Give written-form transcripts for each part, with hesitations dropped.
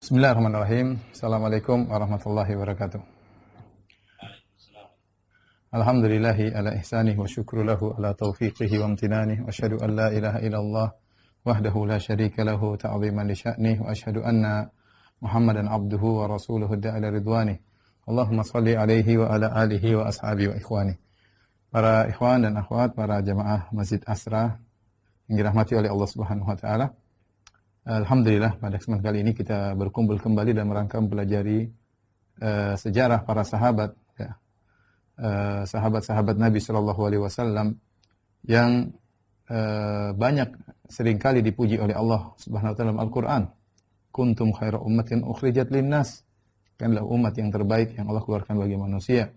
Bismillahirrahmanirrahim. Assalamualaikum warahmatullahi wabarakatuh. Alhamdulillahi ala ihsanih wa syukru lahu ala taufiqihi wa amtinanih wa asyhadu an la ilaha illallah wahdahu la syarika lahu ta'ziman li sya'nih wa asyhadu anna Muhammadan abduhu wa rasuluhu da'ila ridwanih. Allahumma salli alaihi wa ala alihi wa ashabihi wa ikhwani. Para ikhwan dan akhwat, para jamaah Masjid Asra yang dirahmati oleh Allah Subhanahu wa taala. Alhamdulillah pada kesempatan kali ini kita berkumpul kembali dalam rangka mempelajari sejarah para sahabat, ya. Sahabat-sahabat Nabi Shallallahu Alaihi Wasallam yang banyak seringkali dipuji oleh Allah Subhanahu Wa Taala dalam Al-Quran. Kuntum khaira ummatin ukhrijat linnas, kanlah umat yang terbaik yang Allah keluarkan bagi manusia.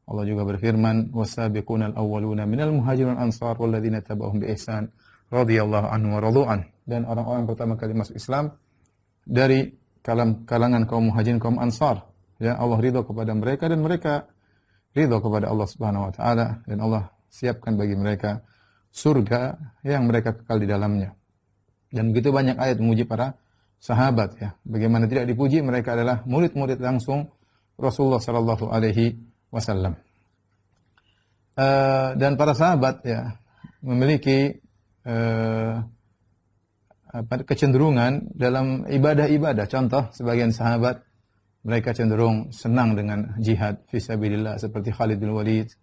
Allah juga berfirman, wasabiqunal awwaluna minal muhajirin ansar walladzina tabauhum bi ihsan radhiyallahu anhu wa radu'an. Dan orang-orang pertama kali masuk Islam dari kalangan kaum muhajirin, kaum ansar, ya, Allah ridha kepada mereka dan mereka ridha kepada Allah Subhanahu wa taala, dan Allah siapkan bagi mereka surga yang mereka kekal di dalamnya. Dan begitu banyak ayat memuji para sahabat, ya. Bagaimana tidak dipuji, mereka adalah murid-murid langsung Rasulullah sallallahu alaihi wasallam. Dan para sahabat, ya, memiliki kecenderungan dalam ibadah-ibadah. Contoh, sebagian sahabat mereka cenderung senang dengan jihad fisabilillah, seperti Khalid bin Walid,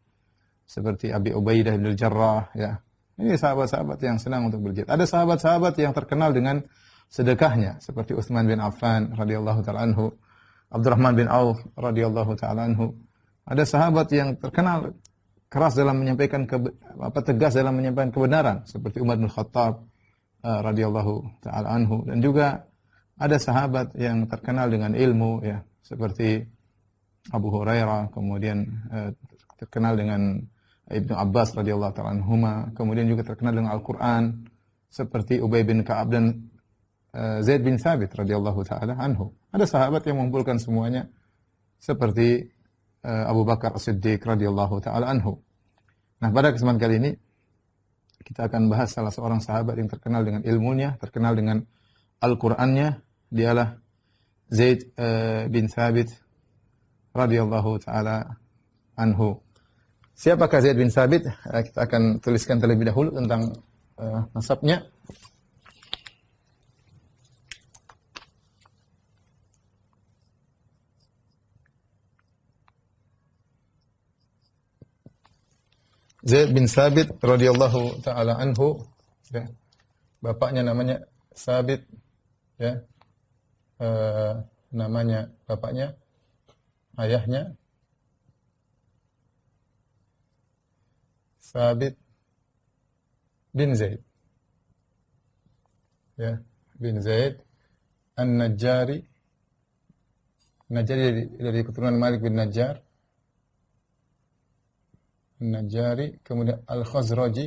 seperti Abi Ubaidah bin Jarrah, ya. Ini sahabat-sahabat yang senang untuk berjihad. Ada sahabat-sahabat yang terkenal dengan sedekahnya, seperti Utsman bin Affan radhiyallahu taala anhu, Abdurrahman bin Auf radhiyallahu taala anhu. Ada sahabat yang terkenal keras dalam menyampaikan tegas dalam menyampaikan kebenaran, seperti Umar bin Khattab radhiyallahu taala anhu. Dan juga ada sahabat yang terkenal dengan ilmu, ya, seperti Abu Hurairah, kemudian terkenal dengan Ibnu Abbas radhiyallahu taala anhuma, kemudian juga terkenal dengan Al-Qur'an, seperti Ubay bin Ka'ab dan Zaid bin Thabit radhiyallahu taala anhu. Ada sahabat yang mengumpulkan semuanya, seperti Abu Bakar As-Siddiq radhiyallahu taala anhu. Nah, pada kesempatan kali ini kita akan bahas salah seorang sahabat yang terkenal dengan ilmunya, terkenal dengan Al-Qur'annya. Dialah Zaid bin Thabit radhiyallahu taala anhu. Siapakah Zaid bin Thabit? Kita akan tuliskan terlebih dahulu tentang nasabnya. Zaid bin Thabit radhiyallahu taala anhu, ya. Bapaknya namanya Thabit, ya. Namanya bapaknya, ayahnya Thabit bin Zaid, ya, bin Zaid An-Najjari. Najjari dari keturunan Malik bin Najjar, An-Najjari, kemudian Al-Khazraji,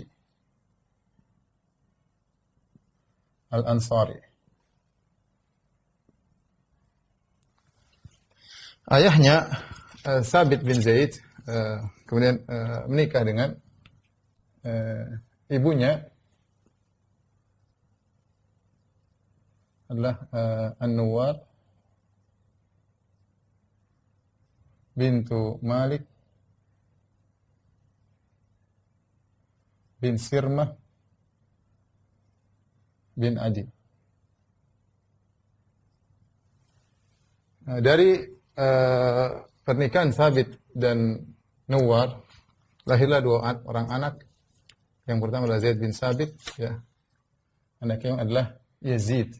Al-Ansari. Ayahnya Thabit bin Zaid kemudian menikah dengan ibunya adalah An-Nuwar bintu Malik bin Sirmah bin Adi. Dari pernikahan Thabit dan Nuwar lahirlah dua orang anak. Yang pertama adalah Zaid bin Thabit, ya. Anaknya adalah Yazid.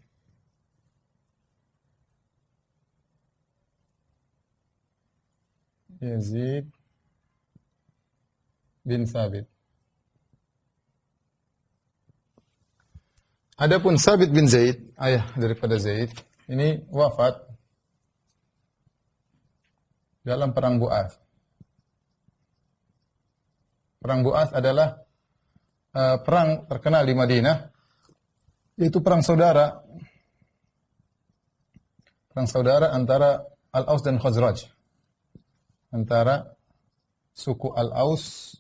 Yazid bin Thabit. Adapun Thabit bin Zaid, ayah daripada Zaid, ini wafat dalam perang Bu'ath. Perang Bu'ath adalah perang terkenal di Madinah, yaitu perang saudara. Perang saudara antara Al-Aus dan Khazraj. Antara suku Al-Aus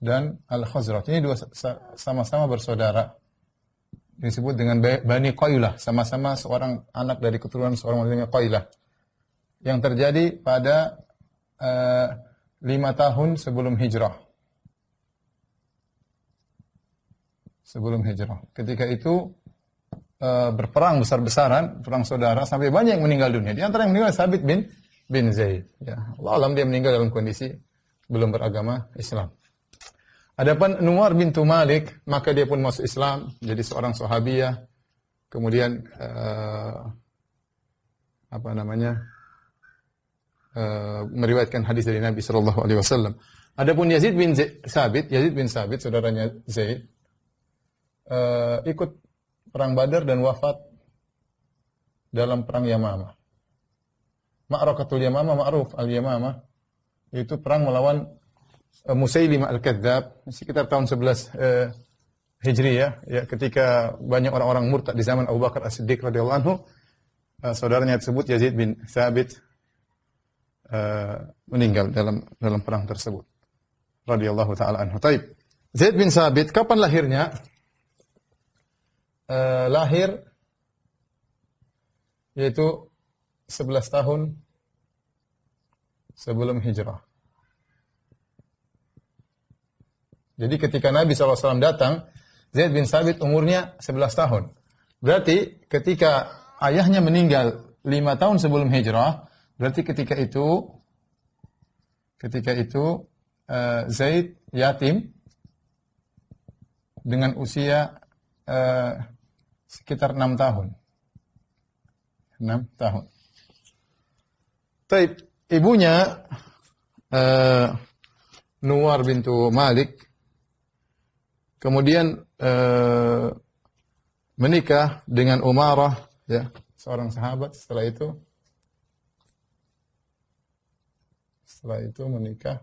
dan Al-Khazraj. Ini dua sama-sama bersaudara. disebut dengan Bani Qailah, sama-sama seorang anak dari keturunan seorang wanita Qailah. Yang terjadi pada 5 tahun sebelum hijrah. Sebelum hijrah. Ketika itu berperang besar-besaran, perang saudara, sampai banyak yang meninggal dunia. Di antara yang meninggal Sabit bin Zaid. Ya, Allah alam dia meninggal dalam kondisi belum beragama Islam. Adapun Nuwar bintu Malik, maka dia pun masuk Islam, jadi seorang sahabiyah. Kemudian meriwayatkan hadis dari Nabi sallallahu alaihi wasallam. Adapun Yazid bin Sabit, saudaranya Zaid, ikut perang Badar dan wafat dalam perang Yamamah. Ma'rakatul Yamamah, ma'ruf al-Yamamah, itu perang melawan Musailimah al-Kadzdzab sekitar tahun 11 Hijriyah, ya, ketika banyak orang-orang murtad di zaman Abu Bakar As-Siddiq radhiyallahu anhu, saudaranya tersebut Yazid bin Sabit meninggal dalam perang tersebut radhiyallahu taala anhu. Taib. Zaid bin Sabit kapan lahirnya? Lahir yaitu 11 tahun sebelum hijrah. Jadi ketika Nabi SAW datang, Zaid bin Sabit umurnya 11 tahun. Berarti ketika ayahnya meninggal 5 tahun sebelum hijrah, berarti ketika itu Zaid yatim dengan usia sekitar 6 tahun. 6 tahun. Taib, ibunya Nuwar bintu Malik kemudian menikah dengan Umarah, ya, seorang sahabat. Setelah itu menikah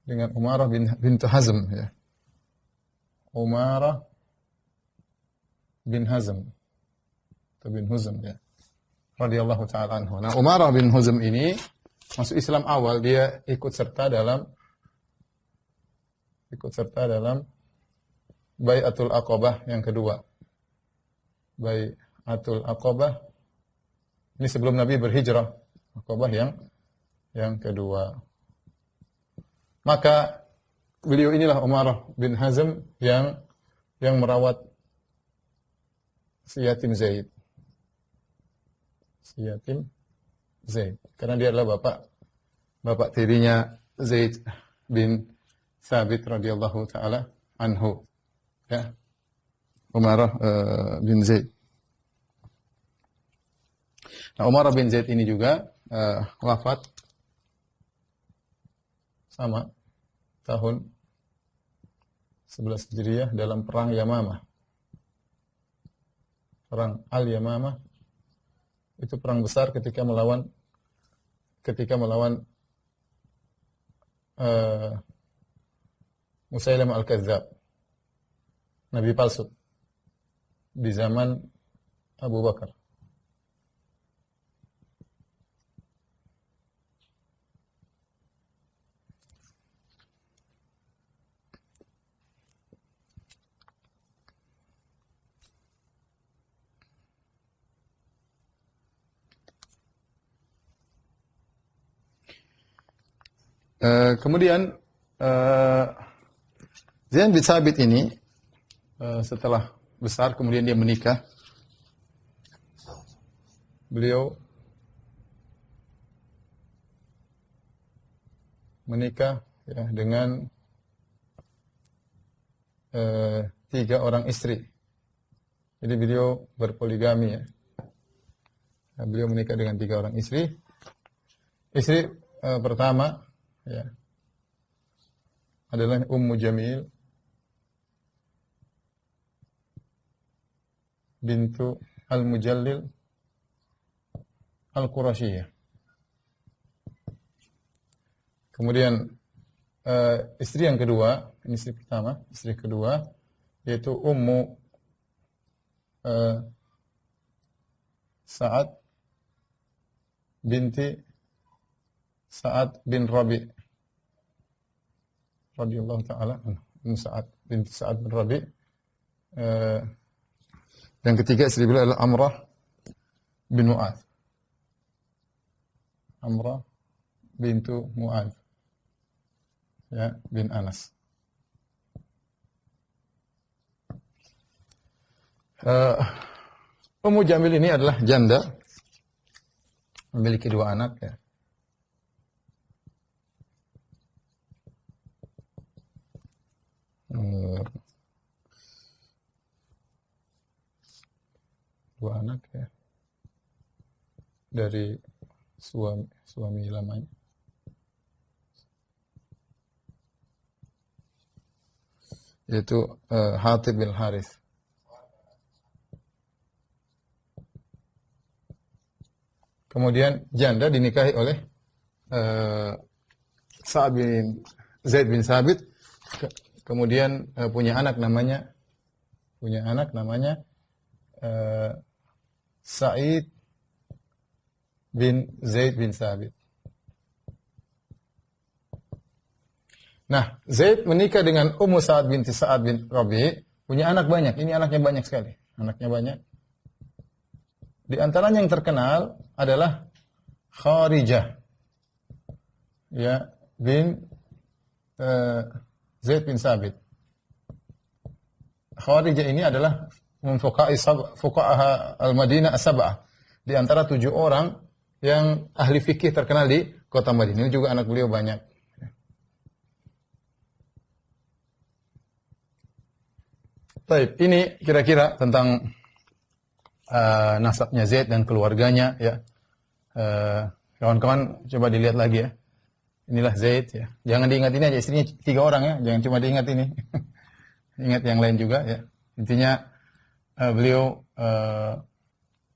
dengan Umarah bintu Hazm, ya. Umarah bin Hazm atau bin Huzm, ya, radhiyallahu taala anhu. Nah, Umarah bin Huzm ini masuk Islam awal, dia ikut serta dalam Bai'atul Aqabah yang kedua. Bai'atul Aqabah ini sebelum Nabi berhijrah. Aqabah yang kedua. Maka beliau inilah Umarah bin Hazm yang merawat si yatim Zaid. Si yatim Zaid. Karena dia adalah bapak tirinya Zaid bin Sabit radhiyallahu taala anhu. Ya. Umarah bin Zaid. Nah, Umarah bin Zaid ini juga wafat sama tahun 11 Hijriah dalam perang Yamamah. Perang Al-Yamamah itu perang besar ketika melawan Musailimah al-Kadzdzab, nabi palsu di zaman Abu Bakar. Kemudian Zaid bin Sabit ini setelah besar kemudian dia menikah. Beliau menikah, ya, dengan 3 orang istri. Jadi beliau berpoligami, ya. Nah, beliau menikah dengan 3 orang istri. Istri pertama, ya, adalah Ummu Jamil bintu Al-Mujallil Al-Qurasyiyah. Kemudian istri yang kedua, ini istri pertama, istri kedua yaitu Ummu Sa'ad binti Sa'ad bin Rabi' radhiyallahu taala anhu. bin Sa'ad binti Sa'ad bin Rabi. Yang ketiga istri beliau adalah Amrah bin Mu'adz. Amrah bintu Mu'adz, ya, bin Anas. Ummu Jamil ini adalah janda, memiliki 2 anak, ya. Dua anak, ya, dari suami lamanya. Yaitu Hatib bin Harits. Kemudian janda dinikahi oleh Zaid bin Sabit. Kemudian punya anak namanya Sa'id bin Zaid bin Sabit. Nah, Zaid menikah dengan Ummu Sa'ad binti Sa'ad bin Rabi, punya anak banyak. Ini anaknya banyak sekali. Anaknya banyak. Di antaranya yang terkenal adalah Kharijah, ya, bin Zaid bin Sabit. Kharijah ini adalah fuqaha al-Madinah as-sab'ah. Di antara 7 orang yang ahli fikih terkenal di kota Madinah. Ini juga anak beliau banyak. Baik, ini kira-kira tentang nasabnya Zaid dan keluarganya, ya. Kawan-kawan coba dilihat lagi, ya. Inilah Zaid, ya. Jangan diingat ini aja, istrinya 3 orang, ya. Jangan cuma diingat ini. Ingat yang lain juga, ya. Intinya beliau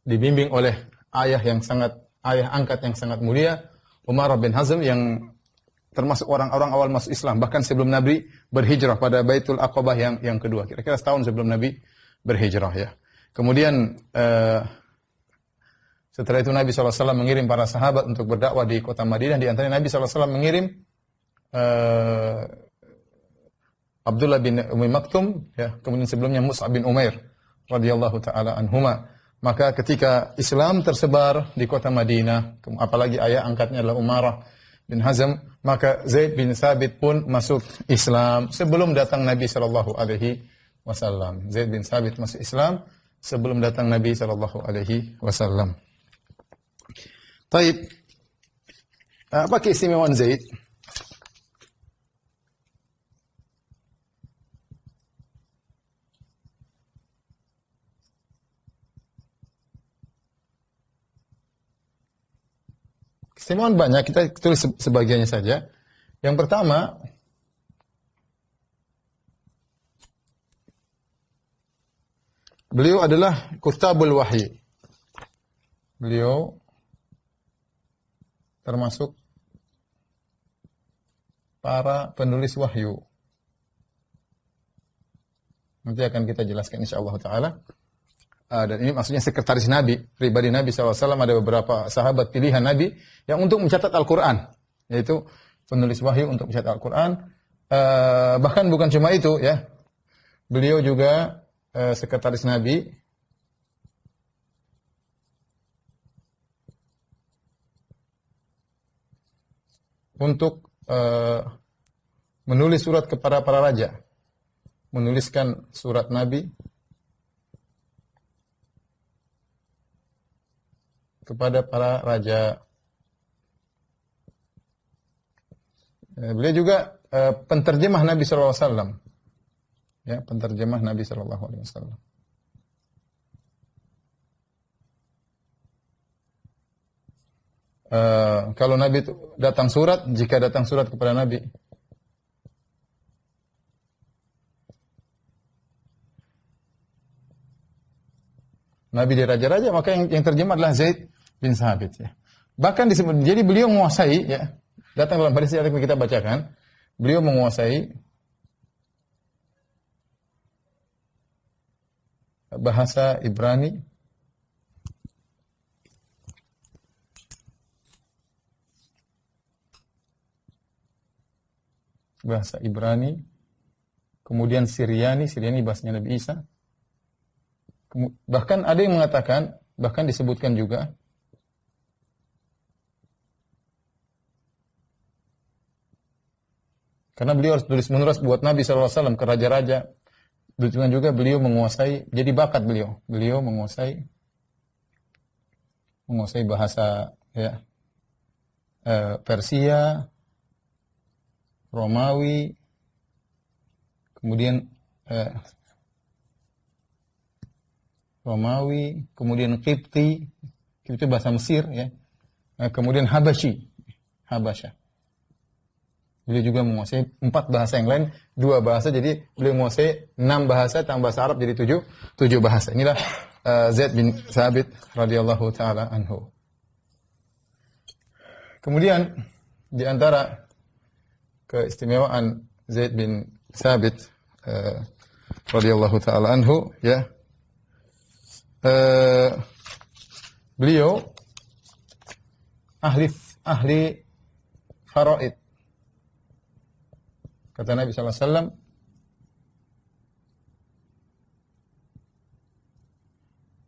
dibimbing oleh ayah angkat yang sangat mulia, Umar bin Hazm, yang termasuk orang-orang awal masuk Islam, bahkan sebelum Nabi berhijrah pada Baitul Aqabah yang kedua, kira-kira setahun sebelum Nabi berhijrah, ya. Kemudian setelah itu Nabi SAW mengirim para sahabat untuk berdakwah di kota Madinah. Di antaranya Nabi SAW mengirim Abdullah bin Ummi Maktum, ya. Kemudian sebelumnya Mus'ab bin Umair radhiyallahu taala anhuma. Maka ketika Islam tersebar di kota Madinah, apalagi ayah angkatnya adalah Umarah bin Hazm, maka Zaid bin Sabit pun masuk Islam sebelum datang Nabi sallallahu alaihi wasallam. Zaid bin Sabit masuk Islam sebelum datang Nabi sallallahu alaihi wasallam. Baik. Apa keistimewaan Zaid? Keistimewaan banyak, kita tulis sebagiannya saja. Yang pertama, beliau adalah kutabul wahyi. Beliau termasuk para penulis wahyu. Nanti akan kita jelaskan insyaallah taala. Dan ini maksudnya sekretaris Nabi, pribadi Nabi SAW. Ada beberapa sahabat pilihan Nabi yang untuk mencatat Al-Quran, yaitu penulis wahyu untuk mencatat Al-Quran. Bahkan bukan cuma itu, ya, beliau juga sekretaris Nabi untuk menulis surat kepada para raja, menuliskan surat Nabi kepada para raja. Beliau juga penterjemah Nabi sallallahu alaihi wasallam. Ya, penterjemah Nabi sallallahu alaihi wasallam. Kalau Nabi itu datang surat, jika datang surat kepada Nabi, Nabi di raja-raja, maka yang terjemah adalah Zaid bin Sabit, ya. Bahkan disebut, jadi beliau menguasai, ya, datang dalam hadis yang kita bacakan, beliau menguasai bahasa Ibrani, kemudian Siriani bahasanya Nabi Isa. Bahkan ada yang mengatakan, bahkan disebutkan juga karena beliau harus tulis menerus buat Nabi SAW ke raja-raja. Dengan juga beliau menguasai, jadi bakat beliau. Beliau menguasai bahasa ya, Persia, Romawi, kemudian Qibti, itu bahasa Mesir ya. Kemudian Habasyah. Beliau juga menguasai 4 bahasa yang lain, 2 bahasa, jadi beliau menguasai 6 bahasa, tambah bahasa Arab jadi 7 bahasa. Inilah Zaid bin Thabit radhiyallahu taala anhu. Kemudian di antara keistimewaan Zaid bin Thabit radhiyallahu taala anhu ya, beliau ahli faraid. Kata Nabi sallallahu alaihi wasallam,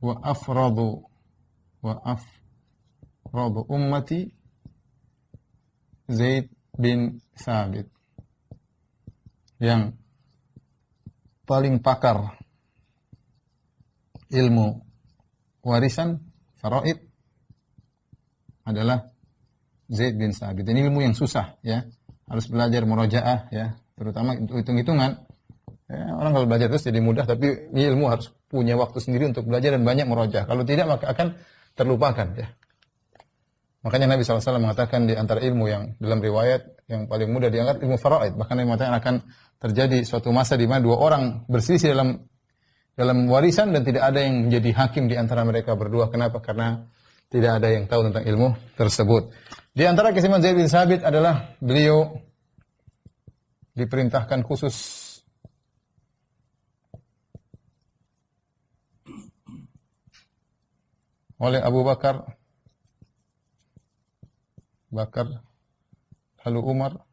wa afradu ummati Zaid bin Thabit. Yang paling pakar ilmu warisan faraid adalah Zaid bin Thabit. Ini ilmu yang susah ya. Harus belajar murojaah ya, terutama hitung-hitungan. Ya, orang kalau belajar terus jadi mudah, tapi ini ilmu harus punya waktu sendiri untuk belajar dan banyak murojaah. Kalau tidak maka akan terlupakan ya. Makanya Nabi SAW mengatakan di antara ilmu yang dalam riwayat yang paling mudah diangkat ilmu faraid. Bahkan Nabi mengatakan akan terjadi suatu masa di mana 2 orang berselisih dalam warisan dan tidak ada yang menjadi hakim di antara mereka berdua. Kenapa? Karena tidak ada yang tahu tentang ilmu tersebut. Di antara keistimewaan Zaid bin Thabit adalah beliau diperintahkan khusus oleh Abu Bakar, lalu Umar,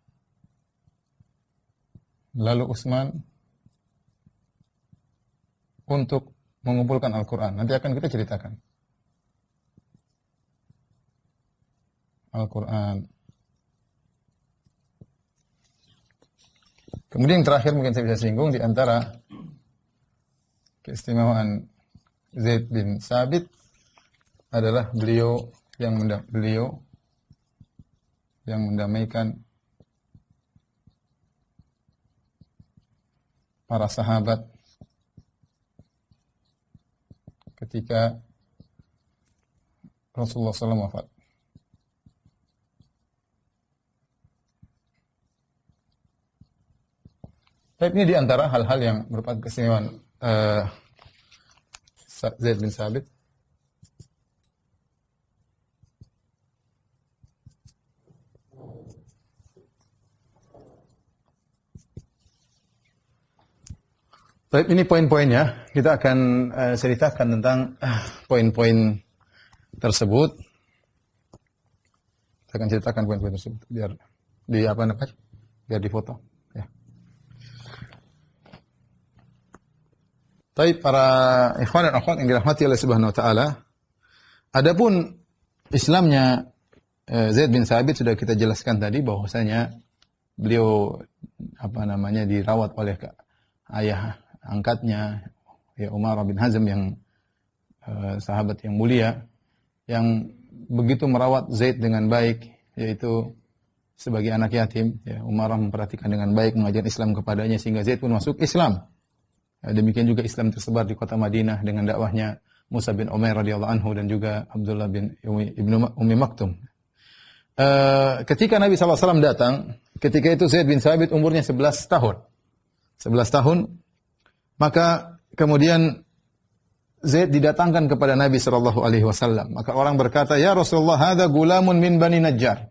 lalu Utsman untuk mengumpulkan Al-Quran. Nanti akan kita ceritakan Al-Quran. Kemudian yang terakhir mungkin saya bisa singgung di antara keistimewaan Zaid bin Thabit adalah beliau yang mendamaikan para sahabat ketika Rasulullah SAW wafat. Tapi ini di antara hal-hal yang merupakan keistimewaan Zaid bin Thabit. Baik, ini poin-poinnya. Kita akan ceritakan tentang poin-poin tersebut. Kita akan ceritakan poin-poin tersebut biar difoto. Ya. Baik, para ikhwan dan akhwat yang dirahmati oleh Subhanahu wa taala. Adapun Islamnya Zaid bin Thabit sudah kita jelaskan tadi bahwasanya beliau dirawat oleh ayah angkatnya ya Umar bin Hazm yang sahabat yang mulia yang begitu merawat Zaid dengan baik, yaitu sebagai anak yatim ya, Umar memperhatikan dengan baik, mengajar Islam kepadanya sehingga Zaid pun masuk Islam. Demikian juga Islam tersebar di kota Madinah dengan dakwahnya Musa bin Umair radhiyallahu anhu dan juga Abdullah bin Ummi Maktum. Ketika Nabi SAW datang, ketika itu Zaid bin Thabit umurnya 11 tahun. 11 tahun, maka kemudian Zaid didatangkan kepada Nabi SAW. Maka orang berkata, "Ya Rasulullah, hadza gulamun min Bani Najjar."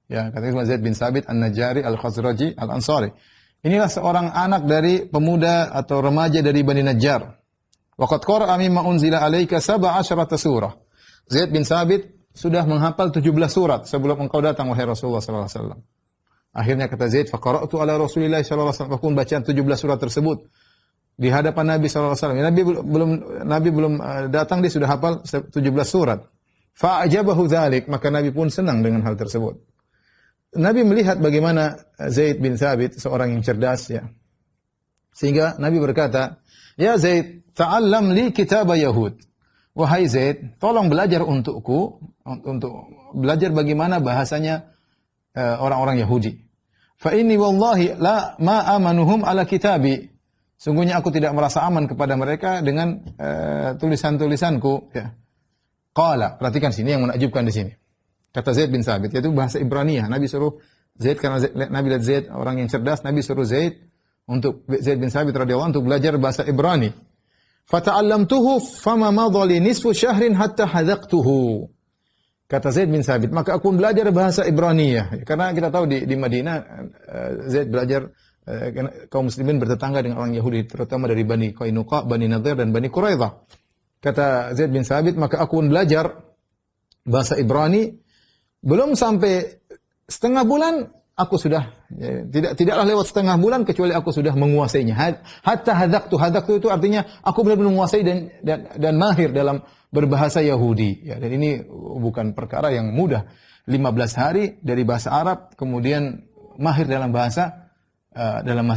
Ya, kata Zaid bin Thabit An-Najjari Al-Khazraji Al-Ansari. Inilah seorang anak dari pemuda atau remaja dari Bani Najjar. Waqad qara'a mimma unzila 'alaika 17 surah. Zaid bin Thabit sudah menghafal 17 surat sebelum engkau datang wahai Rasulullah sallallahu alaihi wasallam. Akhirnya kata Zaid, faqara'tu ala Rasulillah sallallahu alaihi wasallam, aku bacaan 17 surat tersebut di hadapan Nabi sallallahu alaihi wasallam. Nabi belum datang, dia sudah hafal 17 surat. Fa'ajabahu dzalik, maka Nabi pun senang dengan hal tersebut. Nabi melihat bagaimana Zaid bin Thabit seorang yang cerdas ya. Sehingga Nabi berkata, "Ya Zaid, ta'allam li kitab Yahud." Wahai Zaid, tolong belajar untukku, untuk belajar bagaimana bahasanya orang-orang Yahudi. Fa inni wallahi la ma amanuhum ala kitabi. Sungguhnya aku tidak merasa aman kepada mereka dengan tulisan-tulisanku ya. Qala, perhatikan sini yang menakjubkan di sini. Kata Zaid bin Thabit, yaitu bahasa Ibraniyah. Nabi suruh Zaid, karena Nabi lihat Zaid orang yang cerdas, Nabi suruh Zaid bin Thabit radhiyallahu anhu untuk belajar bahasa Ibrani. Fata'allamtuhu fama madha li nisfu syahrin hatta hadaqtuhu. Kata Zaid bin Thabit, maka aku belajar bahasa Ibraniyah. Karena kita tahu di Madinah Zaid belajar kaum muslimin bertetangga dengan orang Yahudi, terutama dari Bani Qainuqa, Bani Nadir dan Bani Quraidah. Kata Zaid bin Thabit, maka aku belajar bahasa Ibrani belum sampai setengah bulan, aku sudah tidaklah lewat setengah bulan kecuali aku sudah menguasainya. Hatta hadaqtu itu artinya aku benar-benar menguasai dan mahir dalam berbahasa Yahudi. Ya, dan ini bukan perkara yang mudah. 15 hari dari bahasa Arab kemudian mahir dalam bahasa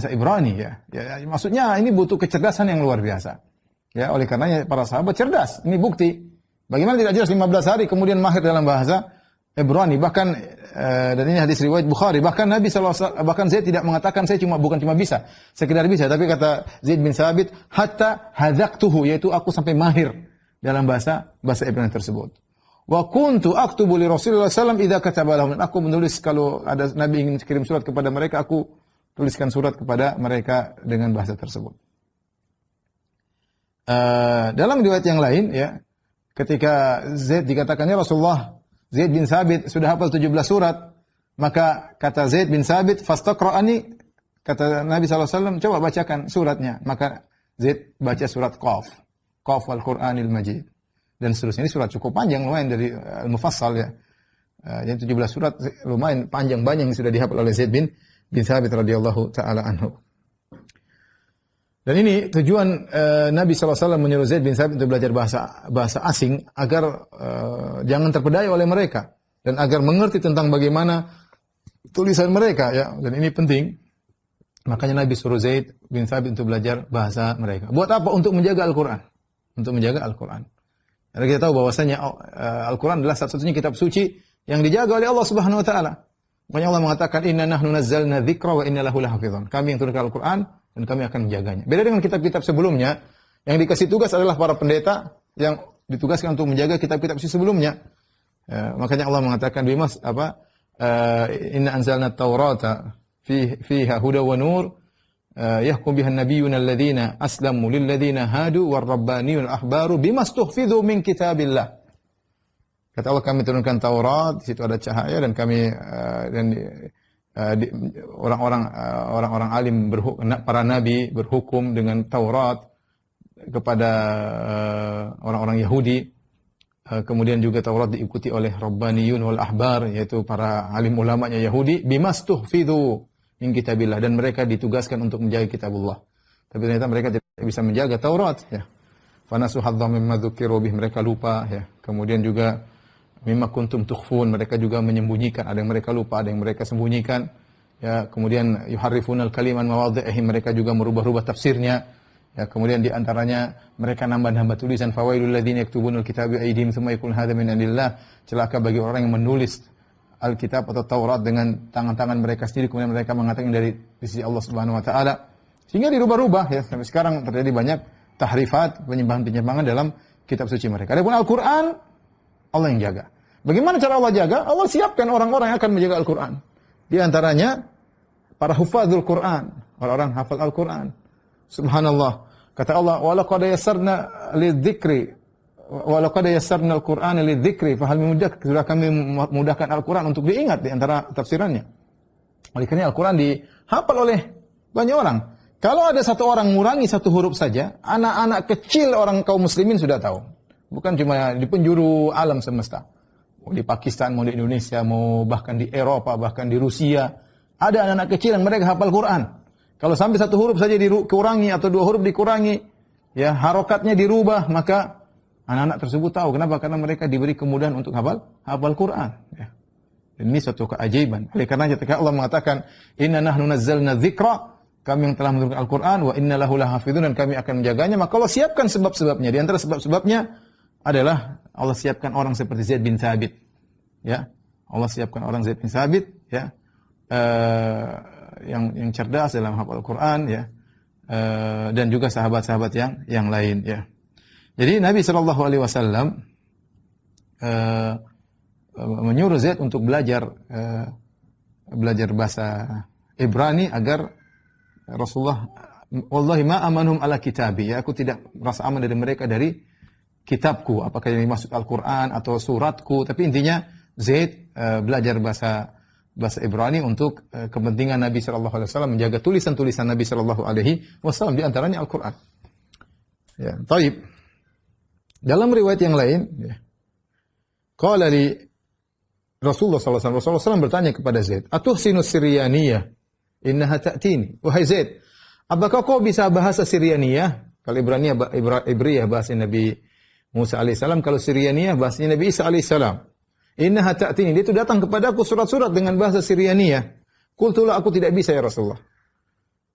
Ibrani ya. Maksudnya ini butuh kecerdasan yang luar biasa. Ya, oleh karenanya para sahabat cerdas. Ini bukti. Bagaimana tidak jelas 15 hari kemudian mahir dalam bahasa Ibrani. Bahkan dan ini hadis riwayat Bukhari. Bahkan Nabi bahkan Zaid tidak mengatakan saya bukan cuma bisa, sekedar bisa, tapi kata Zaid bin Thabit, hatta hadaqtuhu, yaitu aku sampai mahir dalam bahasa Ibrani tersebut. Wa kuntu aktubu li Rasulullah sallallahu alaihi wasallam idza kataba lahum. Aku menulis kalau ada Nabi ingin kirim surat kepada mereka, aku tuliskan surat kepada mereka dengan bahasa tersebut. Dalam riwayat yang lain ya, ketika Zaid dikatakannya Rasulullah, Zaid bin Thabit sudah hafal 17 surat, maka kata Zaid bin Thabit, fastaqra'ani, kata Nabi SAW, coba bacakan suratnya. Maka Zaid baca surat Qaf wal Qur'anil Majid, dan seterusnya. Ini surat cukup panjang, lumayan dari Al-Mufassal ya. Yang 17 surat lumayan panjang, banyak yang sudah dihafal oleh Zaid bin Thabit radhiyallahu taala anhu. Dan ini tujuan Nabi SAW menyuruh Zaid bin Thabit untuk belajar bahasa asing agar jangan terpedaya oleh mereka dan agar mengerti tentang bagaimana tulisan mereka ya. Dan ini penting. Makanya Nabi suruh Zaid bin Thabit untuk belajar bahasa mereka. Buat apa? Untuk menjaga Al-Qur'an. Untuk menjaga Al-Qur'an. Karena kita tahu bahwasanya Al-Qur'an adalah satu-satunya kitab suci yang dijaga oleh Allah Subhanahu wa taala. Makanya Allah mengatakan inna nahnu nazzalna dzikra wa inna lahu lahafizun. Kami yang turunkan Al-Qur'an dan kami akan menjaganya. Beda dengan kitab-kitab sebelumnya, yang dikasih tugas adalah para pendeta yang ditugaskan untuk menjaga kitab-kitab sebelumnya. Makanya Allah mengatakan inna anzalna at-taurata fiha huda wa nur yahkum biha an-nabiyyuna alladhina aslamu lil ladzina hadu war rabbaniyul ahbaru bimastuhfidhu min kitabillah. Kata Allah, kami turunkan Taurat, di situ ada cahaya, dan kami orang-orang alim para nabi berhukum dengan Taurat kepada orang-orang Yahudi. Kemudian juga Taurat diikuti oleh Rabbaniyun wal Ahbar, yaitu para alim ulamanya Yahudi, bimastuhfidhu min kitabillah, dan mereka ditugaskan untuk menjaga kitabullah. Tapi ternyata mereka tidak bisa menjaga Taurat ya. Fanasu hadzam mimma dzukiru bih, mereka lupa ya. Kemudian juga mimma kuntum tukhfun, mereka juga menyembunyikan, ada yang mereka lupa, ada yang mereka sembunyikan. Ya, kemudian yuharrifunal kaliman mawadhi'ihi, mereka juga merubah-rubah tafsirnya. Ya, kemudian di antaranya mereka nambah-nambah tulisan fawailul ladzina yaktubunal kitaba bi aydihim tsumma yaqulun hadza min indillah. Celaka bagi orang yang menulis Alkitab atau Taurat dengan tangan-tangan mereka sendiri, kemudian mereka mengatakan dari sisi Allah Subhanahu wa taala. Sehingga dirubah-rubah ya, sampai sekarang terjadi banyak tahrifat, penyimpangan-penyimpangan dalam kitab suci mereka. Adapun Al-Qur'an Allah yang jaga. Bagaimana cara Allah jaga? Allah siapkan orang-orang yang akan menjaga Al-Quran. Di antaranya para hufadzul Quran, orang-orang hafal Al-Quran. Subhanallah. Kata Allah, "Walaqad yassarna lidzikri wa laqad yassarna al-Qur'ana lidzikri fa hal min mudakkir." Sudah kami memudahkan Al-Quran untuk diingat di antara tafsirannya. Oleh karena Al-Quran dihafal oleh banyak orang. Kalau ada satu orang mengurangi satu huruf saja, anak-anak kecil orang kaum muslimin sudah tahu. Bukan cuma di penjuru alam semesta. Mau di Pakistan, mau di Indonesia, mau bahkan di Eropa, bahkan di Rusia, Ada anak-anak kecil yang mereka hafal Quran. Kalau sampai satu huruf saja dikurangi atau dua huruf dikurangi, ya harokatnya dirubah, maka anak-anak tersebut tahu. Kenapa? Karena mereka diberi kemudahan untuk hafal Quran. Ya. Dan ini suatu keajaiban. Oleh karena ketika Allah mengatakan, Inna nahnu nazzalna dzikra, kami yang telah menurunkan Al-Quran, wa inna lahu lahafidhun, dan kami akan menjaganya, maka Allah siapkan sebab-sebabnya. Di antara sebab-sebabnya adalah Allah siapkan orang seperti Zaid bin Thabit. Ya. Allah siapkan orang Zaid bin Thabit, ya. Yang cerdas dalam hafal Al-Quran, ya. Dan juga sahabat-sahabat yang lain, ya. Jadi Nabi SAW menyuruh Zaid untuk belajar bahasa Ibrani agar Rasulullah, wallahi ma amanhum ala kitabi, ya, aku tidak merasa aman dari mereka dari kitabku, apakah yang dimaksud Al-Quran atau suratku, tapi intinya Zaid belajar bahasa Ibrani untuk kepentingan Nabi sallallahu alaihi wasallam, menjaga tulisan-tulisan Nabi sallallahu alaihi wasallam, di antaranya Al-Qur'an. Ya, taib. Dalam riwayat yang lain, ya. Qala li Rasulullah sallallahu alaihi wasallam bertanya kepada Zaid, "Atuhsinu Siryaniyah? Innaha ta'tini." Wahai Zaid, apakah kau bisa bahasa Siryaniyah? Kalau Ibriyah bahasa Nabi Musa alaihissalam, kalau Siryaniyah bahasa Nabi Isa alaihissalam. Innaha ta'tini, dia itu datang kepadaku surat-surat dengan bahasa Siryaniyah. Qultulah, aku tidak bisa ya Rasulullah.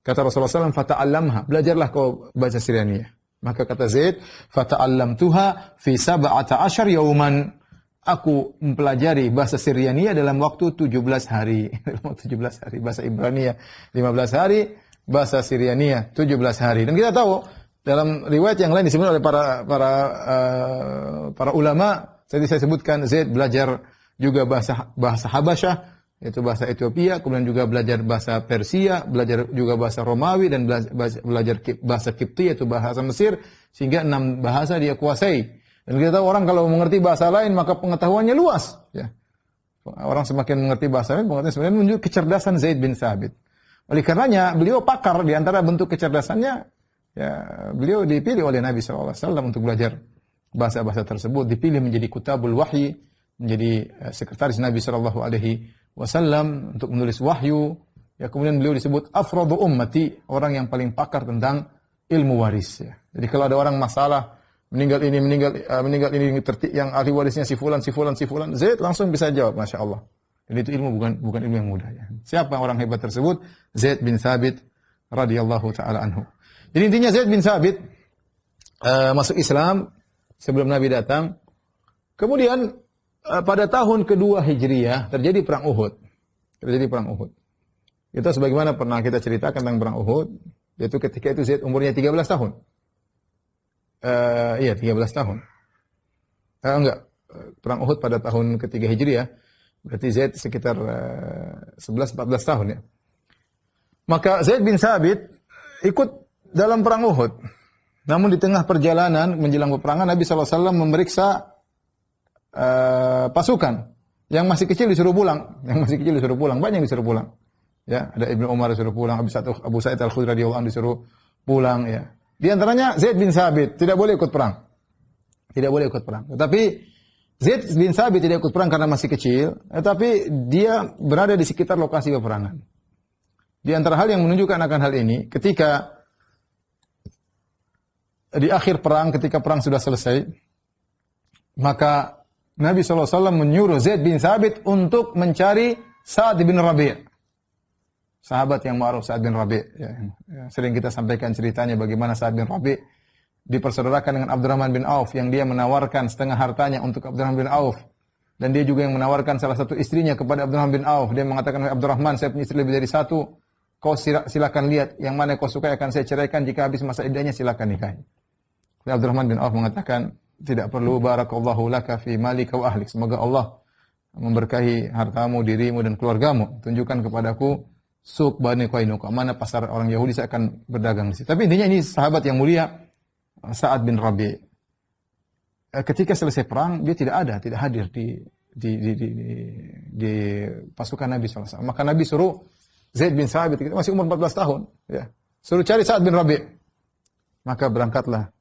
Kata Rasulullah SAW, fata'allamha, belajarlah kau bahasa Siryaniyah. Maka kata Zaid, fata'allamtuha fi 17 yauman. Aku mempelajari bahasa Siryaniyah dalam waktu 17 hari. Dalam waktu 17 hari. Bahasa Ibraniyah 15 hari, bahasa Siryaniyah 17 hari. Dan kita tahu, dalam riwayat yang lain disebut oleh para ulama, tadi saya sebutkan Zaid belajar juga bahasa Habasyah, yaitu bahasa Ethiopia, kemudian juga belajar bahasa Persia, belajar juga bahasa Romawi, dan belajar bahasa Kipti, yaitu bahasa Mesir, sehingga 6 bahasa dia kuasai. Dan kita tahu orang kalau mengerti bahasa lain maka pengetahuannya luas. Ya. Orang semakin mengerti bahasa lain, pengetahuannya sebenarnya menunjukkan kecerdasan Zaid bin Thabit. Oleh karenanya beliau pakar di antara bentuk kecerdasannya. Ya, beliau dipilih oleh Nabi SAW untuk belajar bahasa-bahasa tersebut, dipilih menjadi kutabul wahyi, menjadi sekretaris Nabi SAW untuk menulis wahyu. Ya, kemudian beliau disebut afradu ummati, orang yang paling pakar tentang ilmu waris. Ya. Jadi kalau ada orang masalah meninggal ini yang ahli warisnya si fulan, Zaid langsung bisa jawab, masya Allah. Dan itu ilmu bukan ilmu yang mudah. Ya. Siapa orang hebat tersebut? Zaid bin Thabit radhiyallahu taala anhu. Jadi intinya Zaid bin Thabit masuk Islam sebelum Nabi datang. Kemudian pada tahun kedua Hijriyah terjadi perang Uhud. Itu sebagaimana pernah kita ceritakan tentang perang Uhud, yaitu ketika itu Zaid umurnya 13 tahun. 13 tahun. Perang Uhud pada tahun ketiga Hijriyah, berarti Zaid sekitar 11-14 tahun ya. Maka Zaid bin Thabit ikut dalam perang Uhud. Namun di tengah perjalanan menjelang peperangan, Nabi SAW memeriksa pasukan. Yang masih kecil disuruh pulang. Banyak yang disuruh pulang. Ya, ada Ibnu Umar disuruh pulang, Abu Sa'id Al-Khudri radhiyallahu anhu disuruh pulang. Ya. Di antaranya Zaid bin Thabit tidak boleh ikut perang. Tetapi Zaid bin Thabit tidak ikut perang karena masih kecil. Tetapi dia berada di sekitar lokasi peperangan. Di antara hal yang menunjukkan akan hal ini, ketika di akhir perang, ketika perang sudah selesai, maka Nabi SAW menyuruh Zaid bin Thabit untuk mencari Sa'ad bin Rabi'. Sahabat yang ma'ruf Sa'ad bin Rabi'. Ya, sering kita sampaikan ceritanya bagaimana Sa'ad bin Rabi' dipersaudarakan dengan Abdurrahman bin Auf, yang dia menawarkan setengah hartanya untuk Abdurrahman bin Auf. Dan dia juga yang menawarkan salah satu istrinya kepada Abdurrahman bin Auf. Dia mengatakan, Abdurrahman, saya punya istri lebih dari satu. Kau silakan lihat yang mana kau suka akan saya ceraikan, jika habis masa iddahnya silakan nikahi. Abdurrahman bin Auf mengatakan, tidak perlu, barakallahu laka fi malika wa ahlik. Semoga Allah memberkahi hartamu, dirimu dan keluargamu. Tunjukkan kepadaku suq Bani Qainuqa, mana pasar orang Yahudi, saya akan berdagang di situ. Tapi intinya ini sahabat yang mulia Sa'ad bin Rabi'. Ketika selesai perang dia tidak hadir di pasukan Nabi SAW. Maka Nabi suruh Zaid bin Thabit, masih umur 14 tahun, ya, suruh cari Sa'ad bin Rabi'. Maka berangkatlah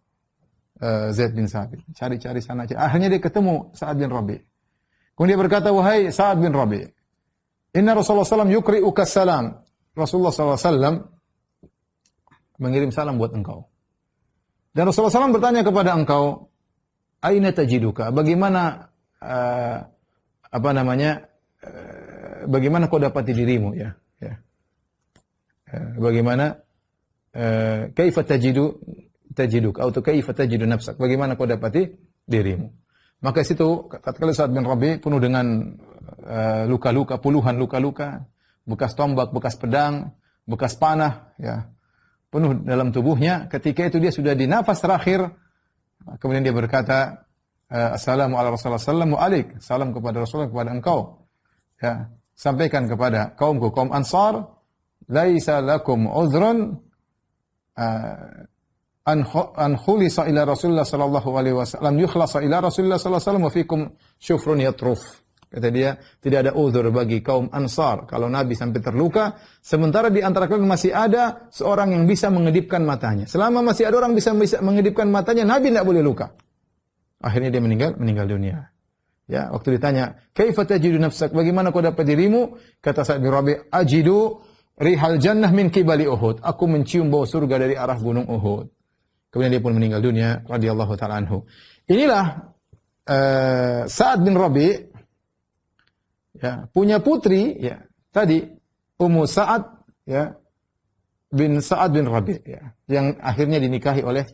Zaid bin Thabit, cari sana. Akhirnya dia ketemu Sa'ad bin Rabi'. Kemudian dia berkata, wahai Sa'ad bin Rabi', Inna Rasulullah SAW yukri'uka salam. Rasulullah SAW mengirim salam buat engkau. Dan Rasulullah SAW bertanya kepada engkau, aina tajiduka? Bagaimana bagaimana kau dapati dirimu ya? Bagaimana kaifa tajiduka atau kaifa tajidu nafsak? Bagaimana kau dapati dirimu? Maka situ tatkala Sa'ad bin Rabi penuh dengan luka-luka, puluhan luka-luka, bekas tombak, bekas pedang, bekas panah, ya, penuh dalam tubuhnya. Ketika itu dia sudah di nafas terakhir, kemudian dia berkata, Assalamu ala Rasulullah sallallahu alaihi, salam kepada Rasulullah, kepada engkau. Ya, sampaikan kepada kaumku, kaum Ansar, laisa lakum udhrun an khulisa ila Rasulullah sallallahu alaihi wasallam yukhlasa ila Rasulullah sallallahu alaihi wasallam wa fikum syufrun yatruf. Kata dia, tidak ada uzur bagi kaum Ansar kalau Nabi sampai terluka, sementara di antara kalian masih ada seorang yang bisa mengedipkan matanya. Selama masih ada orang bisa mengedipkan matanya, Nabi tidak boleh luka. Akhirnya dia meninggal dunia. Ya, waktu ditanya, "Kaifa tajidu nafsak?" Bagaimana kau dapat dirimu? Kata Sa'ad bin Rabi, "Ajidu rihal jannah min qibali Uhud." Aku mencium bau surga dari arah gunung Uhud. Kemudian dia pun meninggal dunia radhiyallahu taala anhu. Inilah Sa'ad bin Rabi, ya, punya putri, ya, tadi Ummu Sa'ad, ya, bin Sa'ad bin Rabi, ya, yang akhirnya dinikahi oleh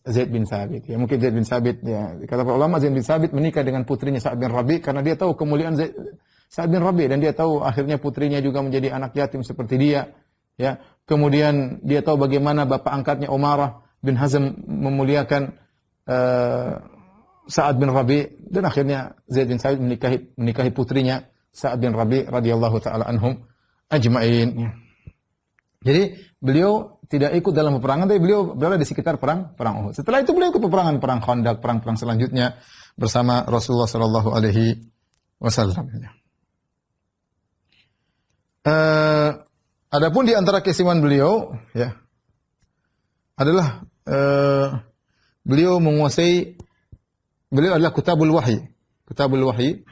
Zaid bin Thabit. Ya, mungkin Zaid bin Thabit, ya, kata para ulama, Zaid bin Thabit menikah dengan putrinya Sa'ad bin Rabi karena dia tahu kemuliaan Sa'ad bin Rabi, dan dia tahu akhirnya putrinya juga menjadi anak yatim seperti dia. Ya, kemudian dia tahu bagaimana bapak angkatnya Umarah bin Hazm memuliakan Sa'ad bin Rabi, dan akhirnya Zaid bin Thabit menikahi putrinya Sa'ad bin Rabi radhiyallahu taala anhum ajma'in. Jadi beliau tidak ikut dalam peperangan, tapi beliau berada di sekitar perang Uhud. Setelah itu beliau ikut peperangan perang Khandaq, perang selanjutnya bersama Rasulullah sallallahu alaihi wasallam. Adapun di antara keistimewaan beliau, ya, adalah beliau adalah Kitabul Wahyi.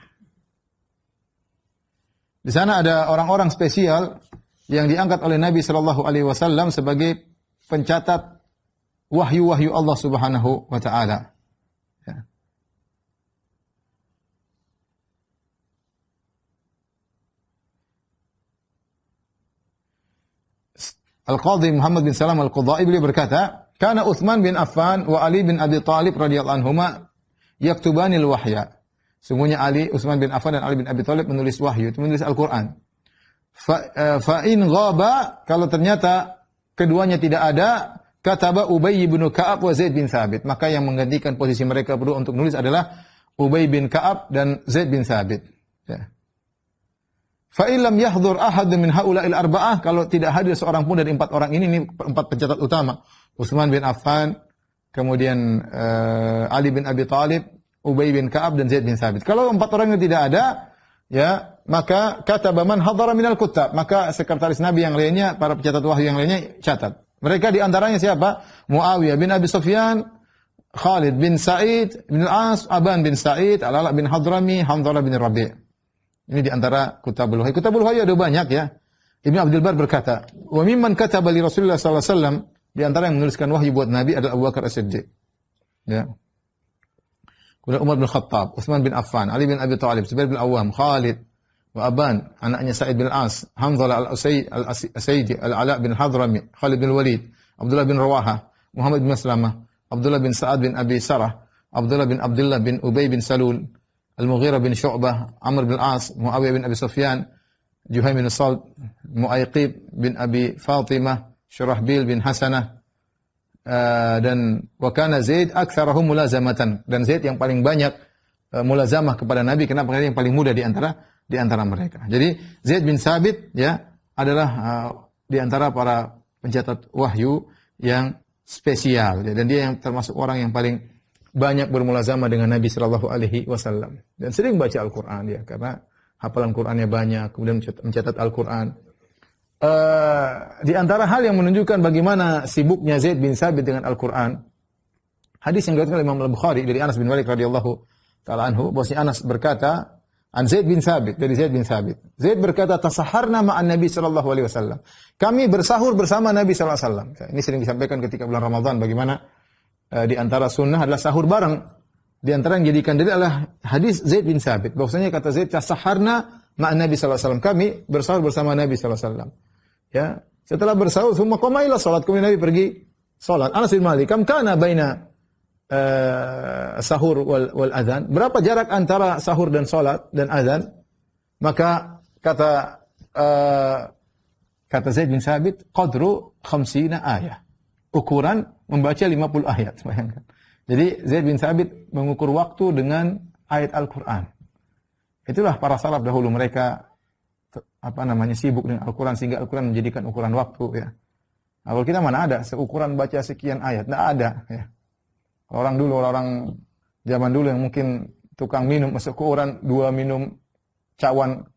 Di sana ada orang-orang spesial yang diangkat oleh Nabi sallallahu alaihi wasallam sebagai pencatat wahyu-wahyu Allah Subhanahu wa taala. Ya. Al-Qadhi Muhammad bin Salam Al-Qudai beliau berkata, "Kana Utsman bin Affan wa Ali bin Abi Thalib radhiyallahu anhuma yaktubanil wahya." Sungguhnya Utsman bin Affan dan Ali bin Abi Thalib menulis wahyu, itu menulis Al-Qur'an. Fa in ghaba, kalau ternyata keduanya tidak ada, kataba Ubay bin Ka'ab wa Zaid bin Thabit, maka yang menggantikan posisi mereka berdua untuk menulis adalah Ubay bin Ka'ab dan Zaid bin Thabit. Ya. Fa in lam yahdhur ahad min haula'il arba'ah, kalau tidak hadir seorang pun dari empat orang ini empat pencatat utama, Utsman bin Affan, kemudian Ali bin Abi Thalib, Ubay bin Ka'ab dan Zaid bin Thabit. Kalau empat orang ini tidak ada, ya, maka kataba man hadara minal kuttab, maka sekretaris Nabi yang lainnya, para pencatat wahyu yang lainnya catat. Mereka di antaranya siapa? Muawiyah bin Abi Sufyan, Khalid bin Sa'id bin Al-As, Aban bin Sa'id, Al-Ala bin Hadrami, Hamdalah bin Rabi'. Ini di antara Kitabul Wahyi. Kitabul Wahyi ada banyak, ya. Ibnu Abdul Bar berkata, "Wa mimman kataba li Rasulullah sallallahu alaihi wasallam", di antara yang menuliskan wahyu buat Nabi adalah Abu Bakar As-Siddiq. Ya. Kemudian Umar bin Khattab, Utsman bin Affan, Ali bin Abi Thalib, Zubair bin Awam, Khalid wa Aban, anaknya Sa'id bin Al-As, Hamzalah Al-Asaydi, Al-Ala bin Hadrami, Khalid bin Walid, Abdullah bin Rawaha, Muhammad bin Maslamah, Abdullah bin Sa'ad bin Abi Sarah, Abdullah bin Ubay bin Salul, Al-Mughirah bin Syu'bah, Amr bin Al-As, Muawiyah bin Abi Sufyan, Juhaym bin Salt, Mu'ayqib bin Abi Fatimah, Syurahbil bin Hasanah, dan wakana Zaid aktsarahum mulazamatan, dan Zaid yang paling banyak mulazamah kepada Nabi. Kenapa? Karena yang paling muda di antara mereka. Jadi Zaid bin Thabit, ya, adalah di antara para pencatat wahyu yang spesial, ya, dan dia yang termasuk orang yang paling banyak bermulazamah dengan Nabi sallallahu alaihi wasallam dan sering baca Al-Qur'an, ya, karena hafalan Qur'annya banyak, kemudian mencatat Al-Qur'an. Di antara hal yang menunjukkan bagaimana sibuknya Zaid bin Thabit dengan Al-Qur'an, hadis yang diriwayatkan oleh Imam Al-Bukhari dari Anas bin Malik radhiyallahu taala anhu, bahwasanya Anas berkata, An Zaid bin Sabit, dari Zaid bin Sabit. Zaid berkata, tasaharna ma'an Nabi sallallahu alaihi wasallam. Kami bersahur bersama Nabi sallallahu alaihi wasallam. Ini sering disampaikan ketika bulan Ramadan, bagaimana di antara sunnah adalah sahur bareng. Di antara yang jadikan dalil adalah hadis Zaid bin Sabit. Bahwasanya kata Zaid, tasaharna ma'an Nabi sallallahu alaihi wasallam. Kami bersahur bersama Nabi sallallahu alaihi wasallam. Ya, setelah bersahur, semua qama ila salat, kemudian Nabi pergi salat. Anas bin Malik, kam kana baina sahur wal adzan, berapa jarak antara sahur dan salat dan azan? Maka kata Zaid bin Sabit, qadru 50 ayat. Ukuran membaca 50 ayat, bayangkan. Jadi Zaid bin Sabit mengukur waktu dengan ayat Al-Qur'an. Itulah para salaf dahulu, mereka sibuk dengan Al-Qur'an sehingga Al-Qur'an menjadikan ukuran waktu, ya. Kalau kita mana ada seukuran baca sekian ayat, enggak ada, ya. Orang zaman dulu yang mungkin tukang minum masuk ke ukuran 2 minum cawan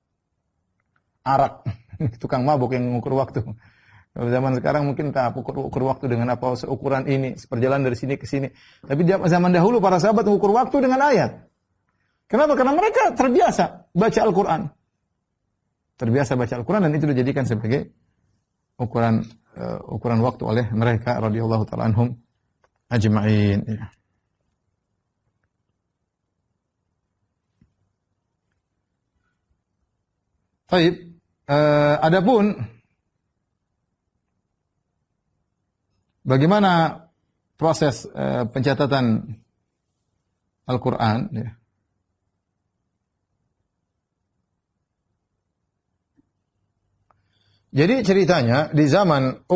arak, tukang mabuk yang mengukur waktu. Kalau zaman sekarang mungkin tak ukur waktu dengan apa seukuran ini, seperjalanan dari sini ke sini. Tapi zaman dahulu para sahabat mengukur waktu dengan ayat. Kenapa? Karena mereka terbiasa baca Al-Quran. Terbiasa baca Al-Quran dan itu dijadikan sebagai ukuran waktu oleh mereka radhiyallahu ta'ala anhum ajma'in. Ya. Baik, adapun bagaimana proses pencatatan Al-Quran, ya. Jadi ceritanya di zaman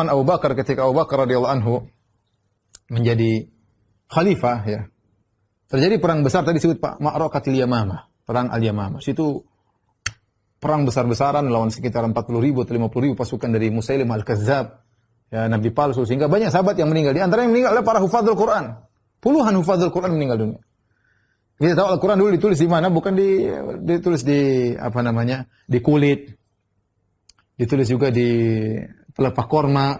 Abu Bakar, ketika Abu Bakar radhiyallahu anhu menjadi khalifah, ya, terjadi perang besar tadi disebut Ma'rakatil Yamamah, perang Al-Yamamah. Situ perang besar-besaran lawan sekitar 40.000 atau 50.000 pasukan dari Musailimah Al-Kazzab, ya, nabi palsu, sehingga banyak sahabat yang meninggal. Di antara yang meninggal adalah para hufadzul Quran. Puluhan hufadzul Quran meninggal dunia. Kita tahu Al-Quran dulu ditulis di mana? Bukan ditulis di di kulit. Ditulis juga di pelepah korma.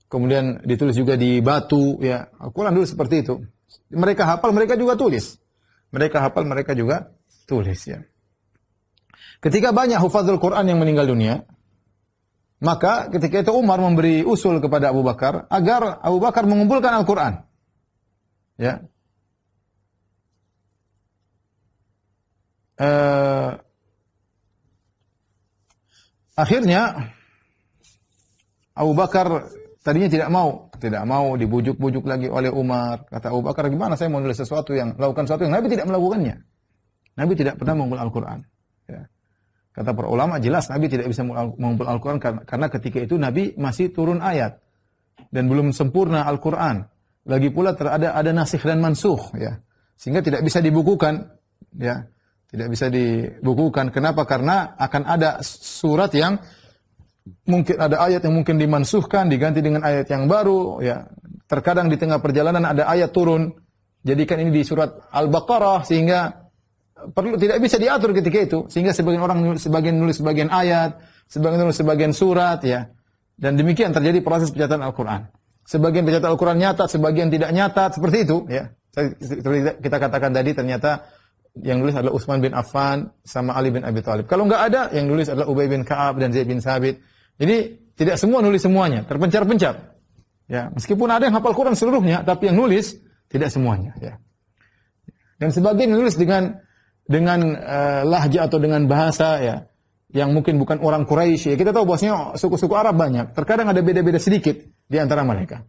Kemudian ditulis juga di batu, ya. Al-Quran dulu seperti itu. Mereka hafal, mereka juga tulis. Mereka hafal, mereka juga tulis, ya. Ketika banyak hufadzul Quran yang meninggal dunia, maka ketika itu Umar memberi usul kepada Abu Bakar agar Abu Bakar mengumpulkan Al-Quran. Ya. Akhirnya Abu Bakar tadinya tidak mau dibujuk-bujuk lagi oleh Umar. Kata Abu Bakar, gimana saya mau nulis melakukan sesuatu yang Nabi tidak melakukannya. Nabi tidak pernah mengumpul Al-Quran. Ya. Kata para ulama, jelas Nabi tidak bisa mengumpul Al-Quran karena ketika itu Nabi masih turun ayat dan belum sempurna Al-Quran. Lagi pula ada nasikh dan mansukh, ya. Sehingga tidak bisa dibukukan, ya. Tidak bisa dibukukan. Kenapa? Karena akan ada surat yang mungkin ada ayat yang mungkin dimansuhkan, diganti dengan ayat yang baru, ya. Terkadang di tengah perjalanan ada ayat turun, jadikan ini di surat Al-Baqarah, sehingga tidak bisa diatur ketika itu, sehingga sebagian orang nulis sebagian ayat, sebagian nulis sebagian surat, ya. Dan demikian terjadi proses pencatatan Al-Quran. Sebagian pencatatan Al-Quran nyatat, sebagian tidak nyatat, seperti itu, ya. Kita katakan tadi ternyata yang nulis adalah Utsman bin Affan sama Ali bin Abi Thalib. Kalau enggak ada, yang nulis adalah Ubay bin Ka'ab dan Zaid bin Sabit. Jadi tidak semua nulis semuanya, terpencar-pencar. Ya, meskipun ada yang hafal Quran seluruhnya, tapi yang nulis tidak semuanya, ya. Dan sebagian nulis dengan lahja atau dengan bahasa, ya, yang mungkin bukan orang Quraisy. Ya, kita tahu bahwasanya suku-suku Arab banyak. Terkadang ada beda-beda sedikit di antara mereka.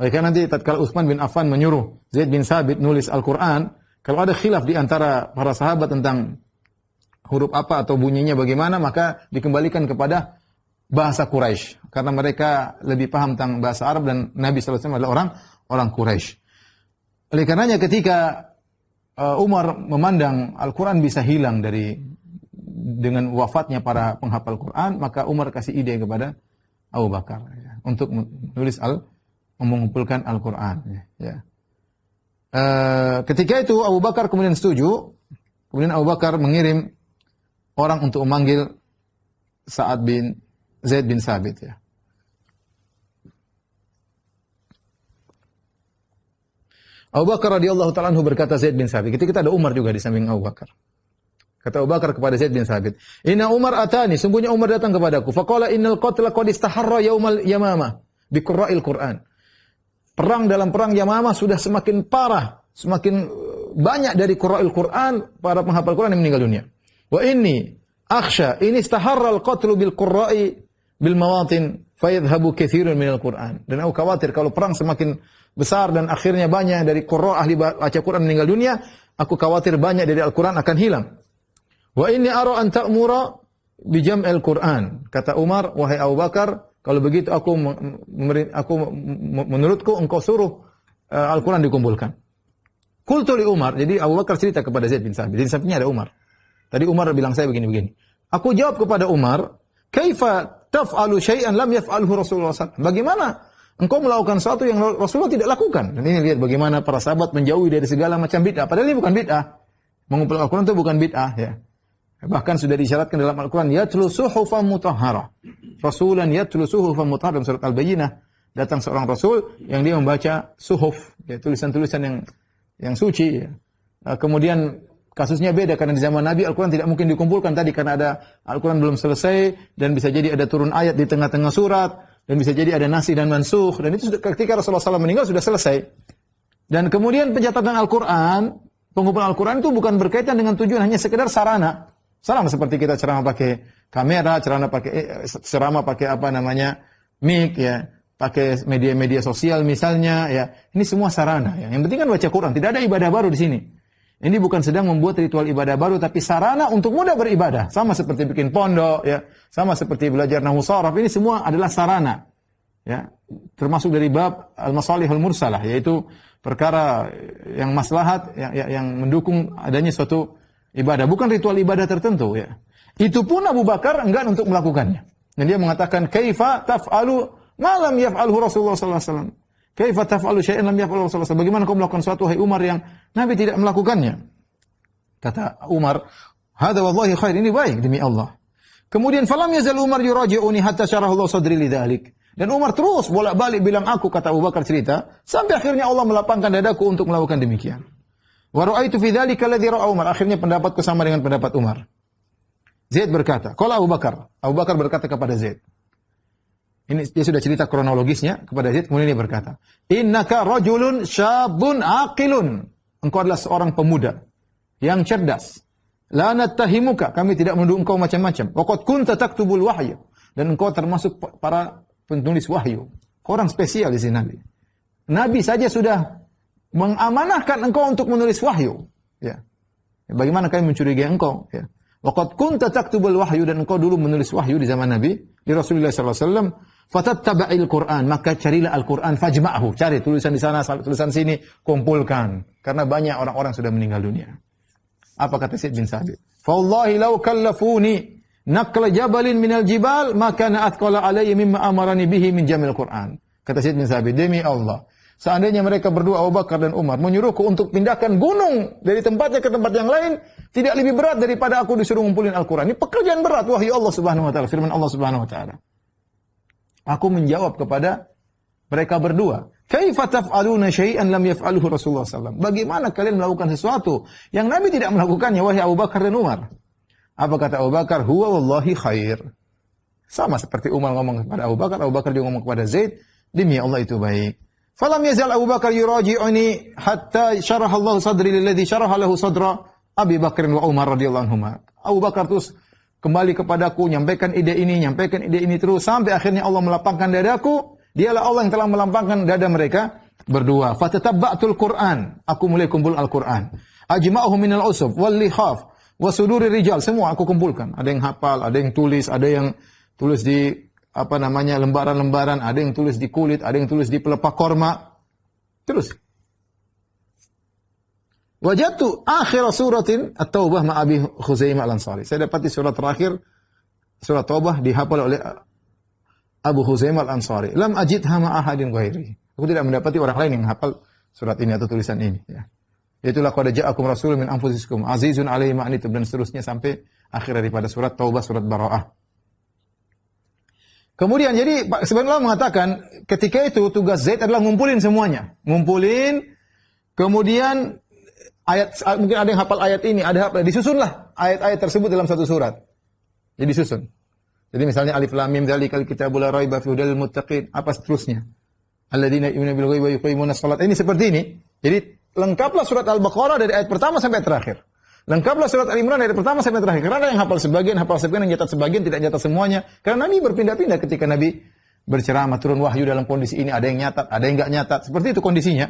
Oleh nanti tatkala Utsman bin Affan menyuruh Zaid bin Sabit nulis Al-Qur'an, kalau ada khilaf di antara para sahabat tentang huruf apa atau bunyinya bagaimana, maka dikembalikan kepada bahasa Quraisy karena mereka lebih paham tentang bahasa Arab dan Nabi sallallahu alaihi wasallam adalah orang Quraisy. Oleh karenanya ketika Umar memandang Al-Quran bisa hilang dengan wafatnya para penghafal Quran, maka Umar kasih ide kepada Abu Bakar, ya, untuk mengumpulkan Al-Quran, ya. Ketika itu Abu Bakar kemudian setuju, kemudian Abu Bakar mengirim orang untuk memanggil Zaid bin Sabit, ya. Abu Bakar radhiyallahu ta'ala anhu berkata Zaid bin Sabit. Ketika kita ada Umar juga di samping Abu Bakar. Kata Abu Bakar kepada Zaid bin Thabit, "Inna Umar atani, sungguhnya Umar datang kepadaku. Faqala innal qatla qad istaharra yaumal yamamah bi qurra'il Qur'an." Perang dalam perang Yamamah sudah semakin parah, semakin banyak dari qurra'il Qur'an, para penghafal Quran yang meninggal dunia. Wa inni akhsha in istaharra al-qatlu bil qurra'i bil mawatin fayadhhabu katsirun minal Qur'an. Dan aku khawatir kalau perang semakin besar dan akhirnya banyak dari qurra' ahli baca Quran meninggal dunia, aku khawatir banyak dari Al-Quran akan hilang. Wa inni ara an ta'mura bi jam'il Qur'an. Kata Umar, wahai Abu Bakar, kalau begitu menurutku engkau suruh Al-Quran dikumpulkan. Qultu li Umar, jadi Abu Bakar cerita kepada Zaid bin Thabit. Di sampingnya ada Umar. Tadi Umar bilang saya begini-begini. Aku jawab kepada Umar, "Kaifa taf'alu syai'an lam yaf'alhu Rasulullah SAW?" Bagaimana engkau melakukan sesuatu yang Rasulullah tidak lakukan? Dan ini lihat bagaimana para sahabat menjauhi dari segala macam bid'ah. Padahal ini bukan bid'ah. Mengumpulkan Al-Quran itu bukan bid'ah, ya. Bahkan sudah disyaratkan dalam Al-Quran, yatlu suhufan mutahharah. Rasulan yatlu suhufan mutahharah, dalam surat Al-Bayyinah. Datang seorang Rasul yang dia membaca suhuf, ya, tulisan-tulisan yang suci. Ya. Kemudian kasusnya beda, karena di zaman Nabi Al-Quran tidak mungkin dikumpulkan tadi, karena ada Al-Quran belum selesai, dan bisa jadi ada turun ayat di tengah-tengah surat, dan bisa jadi ada nasih dan mansukh, dan itu ketika Rasulullah SAW meninggal sudah selesai. Dan kemudian pencatatan Al-Quran, pengumpulan Al-Quran itu bukan berkaitan dengan tujuan hanya sekedar sarana. Sarana seperti kita ceramah pakai kamera, ceramah pakai apa namanya, mic, ya, pakai media-media sosial misalnya, ya. Ini semua sarana, ya. Yang penting kan baca Quran, tidak ada ibadah baru di sini. Ini bukan sedang membuat ritual ibadah baru, tapi sarana untuk mudah beribadah. Sama seperti bikin pondok, ya. Sama seperti belajar nahwu sharaf. Ini semua adalah sarana, ya. Termasuk dari bab al-masalihul mursalah, yaitu perkara yang maslahat, yang mendukung adanya suatu ibadah, bukan ritual ibadah tertentu, ya. Itu pun Abu Bakar enggan untuk melakukannya. Dan dia mengatakan, "Kaifa taf'alu ma lam yaf'alhu Rasulullah sallallahu alaihi wasallam?" Kaifa taf'alu syai'an lam yaf'alhu Rasulullah sallallahu alaihi wasallam? Bagaimana kau melakukan suatu, hai Umar, yang Nabi tidak melakukannya? Kata Umar, "Hadza wallahi khair." Ini baik demi Allah. Kemudian falam yazal Umar yuraji'uni hatta syaraha Allah sadri lidzalik. Dan Umar terus bolak-balik bilang aku, kata Abu Bakar cerita, sampai akhirnya Allah melapangkan dadaku untuk melakukan demikian. Wa ra'aitu fi dzalika alladhi ra'a Umar. Akhirnya pendapatku sama dengan pendapat Umar. Zaid berkata, qala Abu Bakar. Abu Bakar berkata kepada Zaid. Ini dia sudah cerita kronologisnya kepada Zaid, kemudian dia berkata, "Innaka rajulun syabun aqilun." Engkau adalah seorang pemuda yang cerdas. La nattahimuka, kami tidak menuduh engkau macam-macam. Wa qad kunta taktubul wahya, dan engkau termasuk para penulis wahyu. Orang spesial di sini Nabi. Nabi saja sudah mengamanahkan engkau untuk menulis wahyu, ya. Bagaimana kami mencurigai engkau, ya. Waqad kunta taktubul wahyu, dan engkau dulu menulis wahyu di zaman Nabi, di Rasulullah sallallahu alaihi wasallam. Fatattaba'il Qur'an, maka carilah Al-Qur'an, fajma'hu, cari tulisan di sana, tulisan sini, kumpulkan, karena banyak orang-orang sudah meninggal dunia. Apa kata Zaid bin Thabit? Fa wallahi law kallafuni naqla jabalin minal jibal ma kana athqala alayya mimma amarani bihi min jamil Qur'an. Kata Zaid bin Thabit, demi Allah, seandainya mereka berdua, Abu Bakar dan Umar, menyuruhku untuk pindahkan gunung dari tempatnya ke tempat yang lain, tidak lebih berat daripada aku disuruh ngumpulin Al-Quran. Ini pekerjaan berat, wahyu Allah subhanahu wa ta'ala, firman Allah subhanahu wa ta'ala. Aku menjawab kepada mereka berdua, "Kaifa taf'aluna syai'an lam yaf'alhu Rasulullah SAW?" Bagaimana kalian melakukan sesuatu yang Nabi tidak melakukannya, wahai Abu Bakar dan Umar? Apa kata Abu Bakar? "Huwa wallahi khair." Sama seperti Umar ngomong kepada Abu Bakar juga ngomong kepada Zaid, demi Allah itu baik. Falam yazal Abu Bakar yuraji'uni hatta syaraha Allah sadri lilladzi syaraha lahu sadra Abi Bakr wa Umar radhiyallahu anhuma. Abu Bakar terus kembali kepadaku, nyampaikan ide ini terus, sampai akhirnya Allah melapangkan dadaku. Dialah Allah yang telah melapangkan dada mereka berdua. Fatatabba'tul Qur'an, aku mulai kumpul Al-Qur'an. Ajma'uhu minal usub wal likhaf wa suduri rijal, semua aku kumpulkan. Ada yang hafal, ada yang tulis, ada yang tulis di lembaran-lembaran, ada yang tulis di kulit, ada yang tulis di pelepah korma. Terus. Wajadtu akhir suratin At-Taubah ma Abi Khuzaimah Al-Ansari. Saya dapati surat terakhir, surat Taubah dihafal oleh Abu Khuzaimah Al-Ansari. Lam ajidha ma ahadin ghairi. Aku tidak mendapati orang lain yang hafal surat ini atau tulisan ini, ya. Yaitulah qad ja'akum rasulun min anfusikum azizun 'alaihi ma anittum, dan seterusnya sampai akhir daripada surat Taubah, surat Bara'ah. Kemudian jadi sebenarnya mengatakan ketika itu tugas Zaid adalah ngumpulin semuanya. Ngumpulin, kemudian mungkin ada yang hafal ayat ini, ada hafal, disusunlah ayat-ayat tersebut dalam satu surat. Jadi disusun. Jadi misalnya alif lam mim dzalikal kitabul la raiba fihi hudal muttaqin, apa seterusnya? Alladzina yu'minuna bil ghaibi wa yuqimunas shalat. Ini seperti ini. Jadi lengkaplah surat Al-Baqarah dari ayat pertama sampai terakhir. Lengkaplah surat Al-Imran dari pertama sampai terakhir. Karena ada yang hafal sebagian, yang nyatat sebagian, tidak nyatat semuanya. Karena Nabi berpindah-pindah ketika Nabi berceramah, turun wahyu dalam kondisi ini, ada yang nyatat, ada yang enggak nyatat. Seperti itu kondisinya.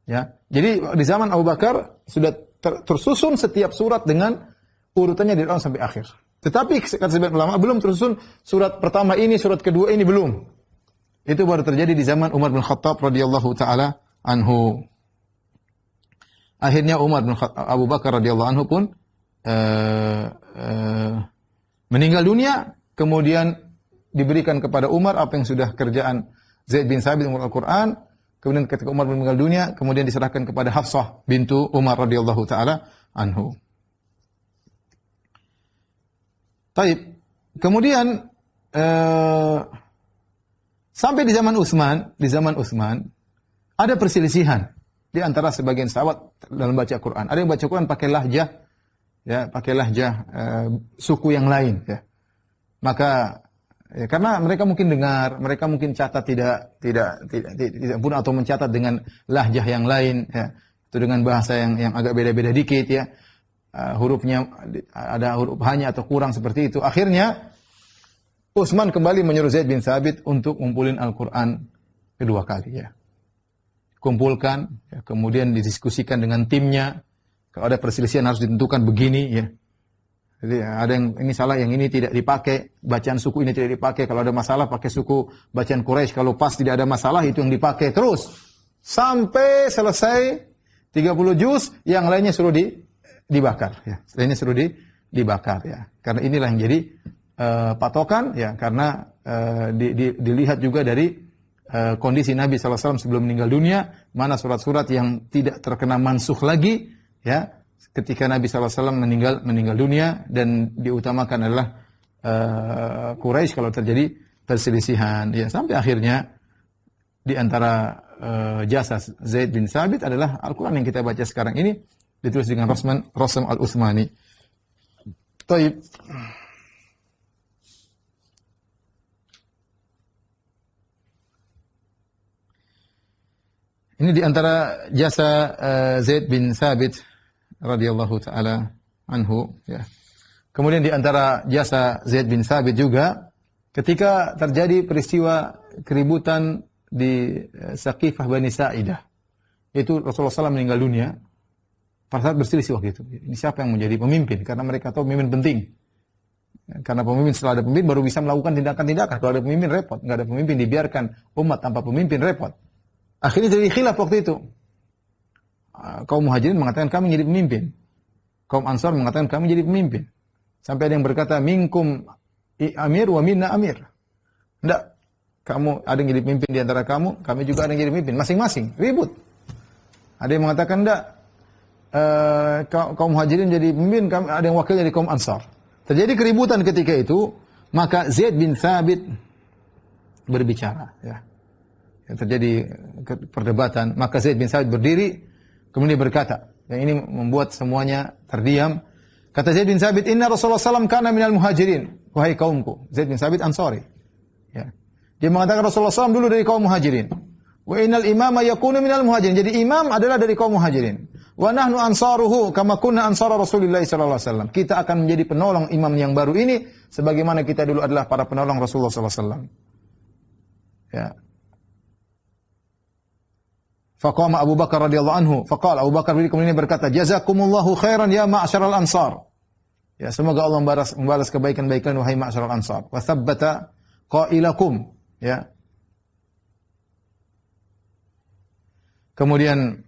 Ya. Jadi di zaman Abu Bakar sudah tersusun setiap surat dengan urutannya dari awal sampai akhir. Tetapi kata sebagian ulama belum tersusun surat pertama ini, surat kedua ini belum. Itu baru terjadi di zaman Umar bin Khattab radhiyallahu taala anhu. Akhirnya Abu Bakar radhiyallahu anhu pun meninggal dunia, kemudian diberikan kepada Umar apa yang sudah kerjaan Zaid bin Sabit umur Al-Qur'an. Kemudian ketika Umar meninggal dunia, kemudian diserahkan kepada Hafsah bintu Umar radhiyallahu taala anhu. Taib. Kemudian sampai di zaman Utsman ada perselisihan di antara sebagian sahabat dalam baca Quran. Ada yang baca Quran pakai lahjah, ya, pakai lahjah suku yang lain, ya. Maka ya, karena mereka mungkin dengar, mereka mungkin catat tidak pun atau mencatat dengan lahjah yang lain, ya. Itu dengan bahasa yang agak beda-beda dikit, ya. Hurufnya ada huruf hanya atau kurang seperti itu. Akhirnya Utsman kembali menyuruh Zaid bin Sabit untuk ngumpulin Al-Quran kedua kali, ya. Kumpulkan, ya, kemudian didiskusikan dengan timnya. Kalau ada perselisihan harus ditentukan begini, ya. Jadi ada yang ini salah, yang ini tidak dipakai, bacaan suku ini tidak dipakai. Kalau ada masalah pakai suku bacaan Quraisy, kalau pas tidak ada masalah itu yang dipakai terus sampai selesai 30 juz, yang lainnya suruh dibakar, ya. Lainnya suruh dibakar, ya. Karena inilah yang jadi patokan, ya, karena dilihat juga dari kondisi Nabi SAW sebelum meninggal dunia, mana surat-surat yang tidak terkena mansuh lagi, ya, ketika Nabi SAW meninggal dunia, dan diutamakan adalah Quraisy kalau terjadi perselisihan, ya, sampai akhirnya di antara jasa Zaid bin Sabit adalah Al-Quran yang kita baca sekarang ini ditulis dengan Rasm al-Utsmani. Taib. Ini di antara jasa Zaid bin Sabit radhiyallahu taala anhu, ya. Kemudian di antara jasa Zaid bin Sabit juga ketika terjadi peristiwa keributan di Saqifah Bani Sa'idah. Itu Rasulullah SAW meninggal dunia. Pada saat berselisih waktu itu. Ini siapa yang menjadi pemimpin? Karena mereka tahu pemimpin penting. Karena pemimpin, setelah ada pemimpin baru bisa melakukan tindakan-tindakan. Kalau ada pemimpin repot. Enggak ada pemimpin dibiarkan umat tanpa pemimpin repot. Akhirnya jadi khilaf waktu itu. Kaum Muhajirin mengatakan kami jadi pemimpin. Kaum Ansar mengatakan kami jadi pemimpin. Sampai ada yang berkata minkum amir wa minna amir. Enggak. Kamu ada yang jadi pemimpin di antara kamu, kami juga ada yang jadi pemimpin. Masing-masing ribut. Ada yang mengatakan enggak. Kaum Muhajirin jadi pemimpin, ada yang wakil dari kaum Ansar. Terjadi keributan ketika itu, maka Zaid bin Thabit berbicara, ya. Terjadi perdebatan, maka Zaid bin Thabit berdiri kemudian berkata, yang ini membuat semuanya terdiam. Kata Zaid bin Thabit, "Inna Rasulullah SAW kana minal muhajirin." Wahai kaumku, Zaid bin Thabit Ansari. Ya. Dia mengatakan Rasulullah SAW dulu dari kaum Muhajirin. Wa innal imama yakunu minal muhajirin. Jadi imam adalah dari kaum Muhajirin. Wa nahnu ansaruhu kama kunna ansara Rasulullah sallallahu alaihi wasallam. Kita akan menjadi penolong imam yang baru ini sebagaimana kita dulu adalah para penolong Rasulullah sallallahu alaihi wasallam. Ya. Faqama Abu Bakar radhiyallahu anhu, faqala Abu Bakar kemudian berkata, "Jazakumullahu khairan ya ma'syaral ansar." Ya, semoga Allah membalas kebaikan-baikan wahai ma'syaral ansar. Wa tsabbata qailakum, ya. Kemudian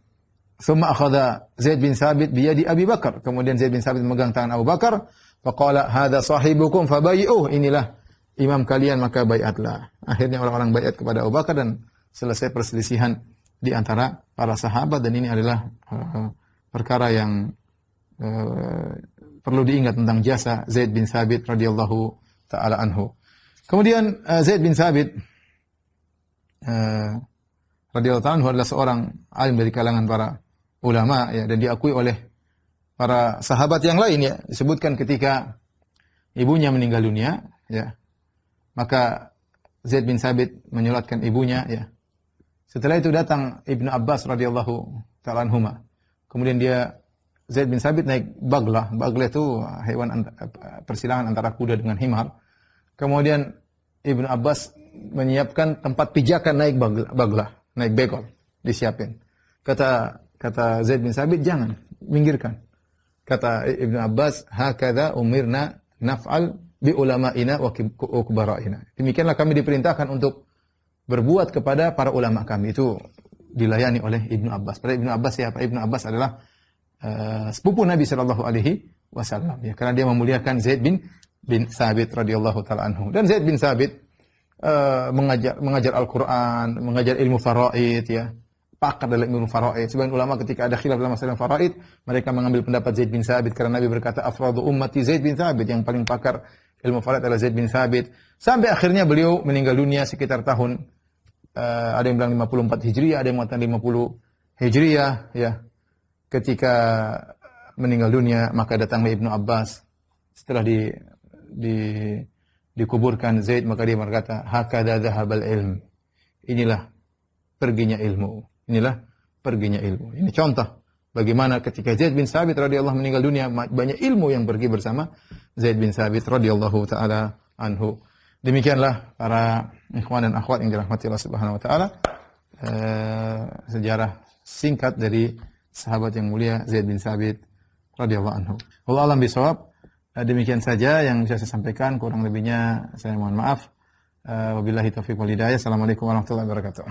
summa akhadha Zaid bin Thabit bi yadi Abi Bakar. Kemudian Zaid bin Thabit memegang tangan Abu Bakar, faqala hadza sahibukum fabay'uh. Inilah imam kalian maka baiatlah. Akhirnya orang-orang baiat kepada Abu Bakar dan selesai perselisihan di antara para sahabat, dan ini adalah perkara yang perlu diingat tentang jasa Zaid bin Thabit radhiyallahu taala anhu. Kemudian Zaid bin Thabit radhiyallahu taala anhu adalah seorang alim dari kalangan para ulama ya, dan diakui oleh para sahabat yang lain ya. Disebutkan ketika ibunya meninggal dunia ya, maka Zaid bin Sabit menyolatkan ibunya ya. Setelah itu datang Ibnu Abbas radhiyallahu ta'ala anhuma. Kemudian Zaid bin Sabit naik baglah. Baglah itu hewan persilangan antara kuda dengan himar. Kemudian Ibnu Abbas menyiapkan tempat pijakan naik baglah, naik bekol, disiapin. Kata Zaid bin Sabit, jangan, minggirkan. Kata Ibnu Abbas, hakadha umirna naf'al bi ulama'ina wa kubara'ina. Demikianlah kami diperintahkan untuk berbuat kepada para ulama kami. Itu dilayani oleh Ibnu Abbas. Pada Ibnu Abbas siapa? Ibnu Abbas adalah sepupu Nabi sallallahu alaihi wasallam ya, karena dia memuliakan Zaid bin Sabit radhiyallahu taala anhu. Dan Zaid bin Sabit mengajar Al-Qur'an, mengajar ilmu faraid ya. Pakar dalam ilmu faraid. Sebagian ulama ketika ada khilaf dalam masalah faraid, mereka mengambil pendapat Zaid bin Sabit karena Nabi berkata afradu ummati Zaid bin Sabit, yang paling pakar ilmu faraid adalah Zaid bin Sabit. Sampai akhirnya beliau meninggal dunia sekitar tahun ada yang bilang 54 Hijriah, ada yang mengatakan 50 Hijriah ya. Ketika meninggal dunia, maka datanglah Ibnu Abbas. Setelah dikuburkan Zaid, maka dia berkata, hakadha dhahabal ilm. Inilah perginya ilmu. Inilah perginya ilmu. Ini contoh bagaimana ketika Zaid bin Sabit radhiyallahu meninggal dunia, banyak ilmu yang pergi bersama Zaid bin Sabit radhiyallahu taala anhu. Demikianlah para ikhwan dan akhwat yang dirahmati Allah Subhanahu wa taala, sejarah singkat dari sahabat yang mulia Zaid bin Sabit radhiyallahu anhu. Wallahu a'lam bishawab. Demikian saja yang bisa saya sampaikan, kurang lebihnya saya mohon maaf. Wabillahi taufiq wal hidayah. Assalamualaikum warahmatullahi wabarakatuh.